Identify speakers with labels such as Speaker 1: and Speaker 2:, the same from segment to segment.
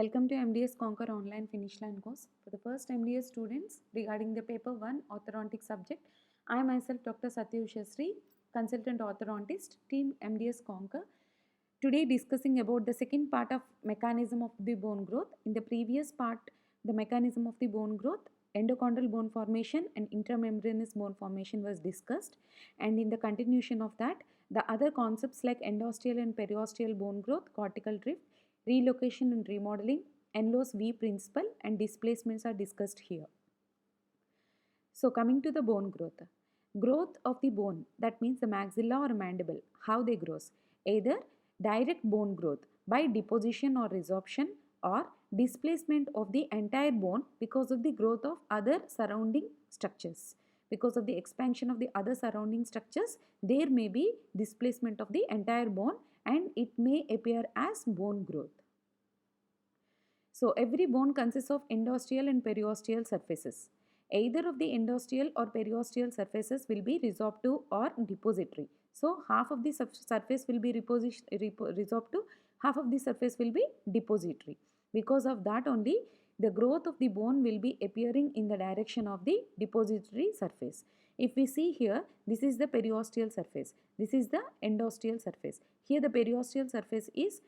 Speaker 1: Welcome to MDS Conquer Online Finish Line course. For the first MDS students regarding the paper 1 orthodontic subject, I myself Dr. Satyusha Sri, consultant orthodontist, team MDS Conquer. Today discussing about the second part of mechanism of the bone growth. In the previous part, the mechanism of the bone growth, endochondral bone formation and intramembranous bone formation was discussed, and in the continuation of that, the other concepts like endosteal and periosteal bone growth, cortical drift, relocation and remodeling, Enlow's V principle and displacements are discussed here. So coming to the bone growth. Growth of the bone, that means the maxilla or mandible, how they grows. Either direct bone growth by deposition or resorption, or displacement of the entire bone because of the growth of other surrounding structures. Because of the expansion of the other surrounding structures, there may be displacement of the entire bone and it may appear as bone growth. So every bone consists of endosteal and periosteal surfaces. Either of the endosteal or periosteal surfaces will be resorptive or depository. So half of the surface will be resorptive, half of the surface will be depository. Because of that only, the growth of the bone will be appearing in the direction of the depository surface. If we see here, this is the periosteal surface, this is the endosteal surface. Here the periosteal surface is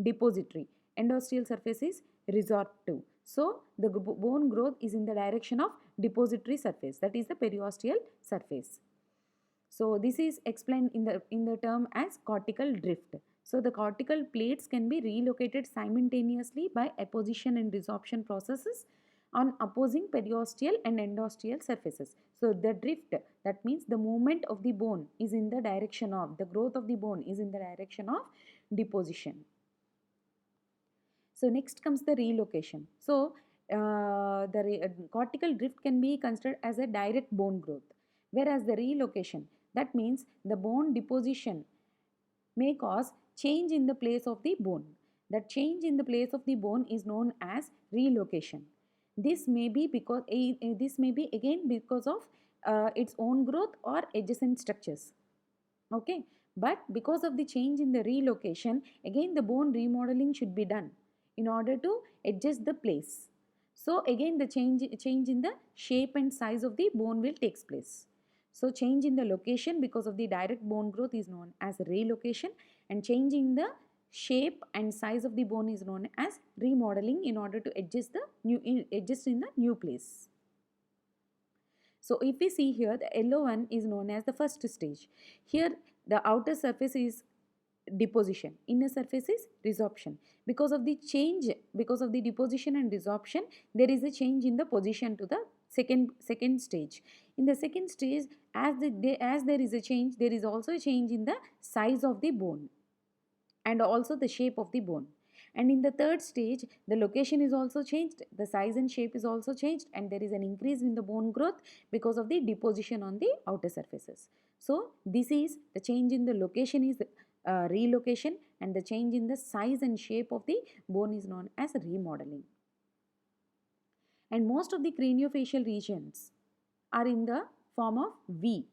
Speaker 1: depository, endosteal surface is resorptive. So the bone growth is in the direction of depository surface, that is the periosteal surface. So this is explained in the term as cortical drift. So the cortical plates can be relocated simultaneously by apposition and resorption processes on opposing periosteal and endosteal surfaces. So the drift, that means the movement of the bone is in the direction of, the growth of the bone is in the direction of deposition. So next comes the relocation. So cortical drift can be considered as a direct bone growth, whereas the relocation, that means the bone deposition may cause change in the place of the bone. That change in the place of the bone is known as relocation. This may be because again because of its own growth or adjacent structures. Okay, but because of the change in the relocation, again the bone remodeling should be done in order to adjust the place. So again the change in the shape and size of the bone will takes place. So change in the location because of the direct bone growth is known as relocation, and change in the shape and size of the bone is known as remodeling in order to adjust in the new place. So if we see here, the yellow one is known as the first stage. Here the outer surface is deposition, inner surface is resorption. Because of the change, because of the deposition and resorption, there is a change in the position to the second stage. In the second stage, as there is a change, there is also a change in the size of the bone and also the shape of the bone. And in the third stage, the location is also changed, the size and shape is also changed, and there is an increase in the bone growth because of the deposition on the outer surfaces. So this is the change in the location is relocation, and the change in the size and shape of the bone is known as remodeling. And most of the craniofacial regions are in the form of V.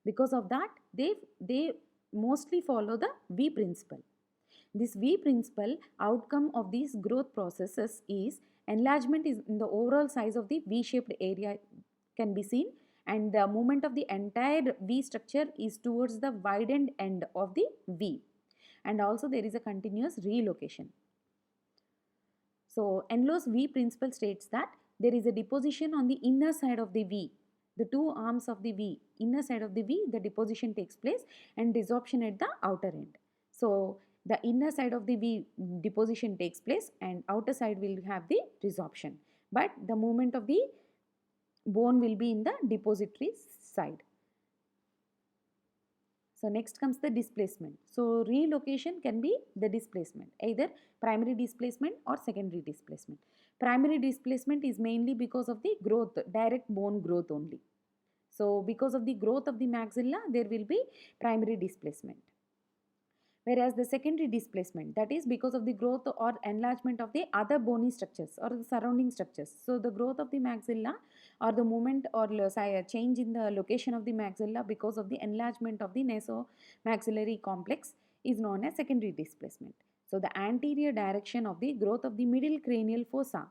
Speaker 1: Because of that, they mostly follow the V principle. This V principle, outcome of these growth processes is enlargement is in the overall size of the V-shaped area can be seen, and the movement of the entire V structure is towards the widened end of the V, and also there is a continuous relocation. So Enlow's V principle states that there is a deposition on the inner side of the V, the two arms of the V, inner side of the V, the deposition takes place, and resorption at the outer end. So the inner side of the V deposition takes place and outer side will have the resorption, but the movement of the bone will be in the depository side. So next comes the displacement. So relocation can be the displacement, either primary displacement or secondary displacement. Primary displacement is mainly because of the growth, direct bone growth only. So because of the growth of the maxilla, there will be primary displacement. Whereas the secondary displacement, that is because of the growth or enlargement of the other bony structures or the surrounding structures. So the growth of the maxilla or the movement or change in the location of the maxilla because of the enlargement of the nasomaxillary complex is known as secondary displacement. So the anterior direction of the growth of the middle cranial fossa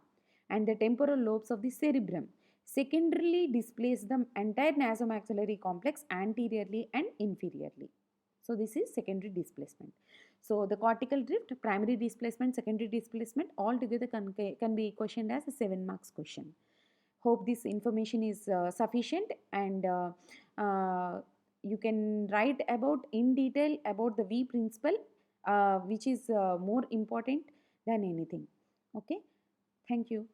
Speaker 1: and the temporal lobes of the cerebrum secondarily displace the entire nasomaxillary complex anteriorly and inferiorly. So this is secondary displacement. So the cortical drift, primary displacement, secondary displacement, all together can be questioned as a 7 marks question. Hope this information is sufficient, and you can write about in detail about the V principle, which is more important than anything. Okay, thank you.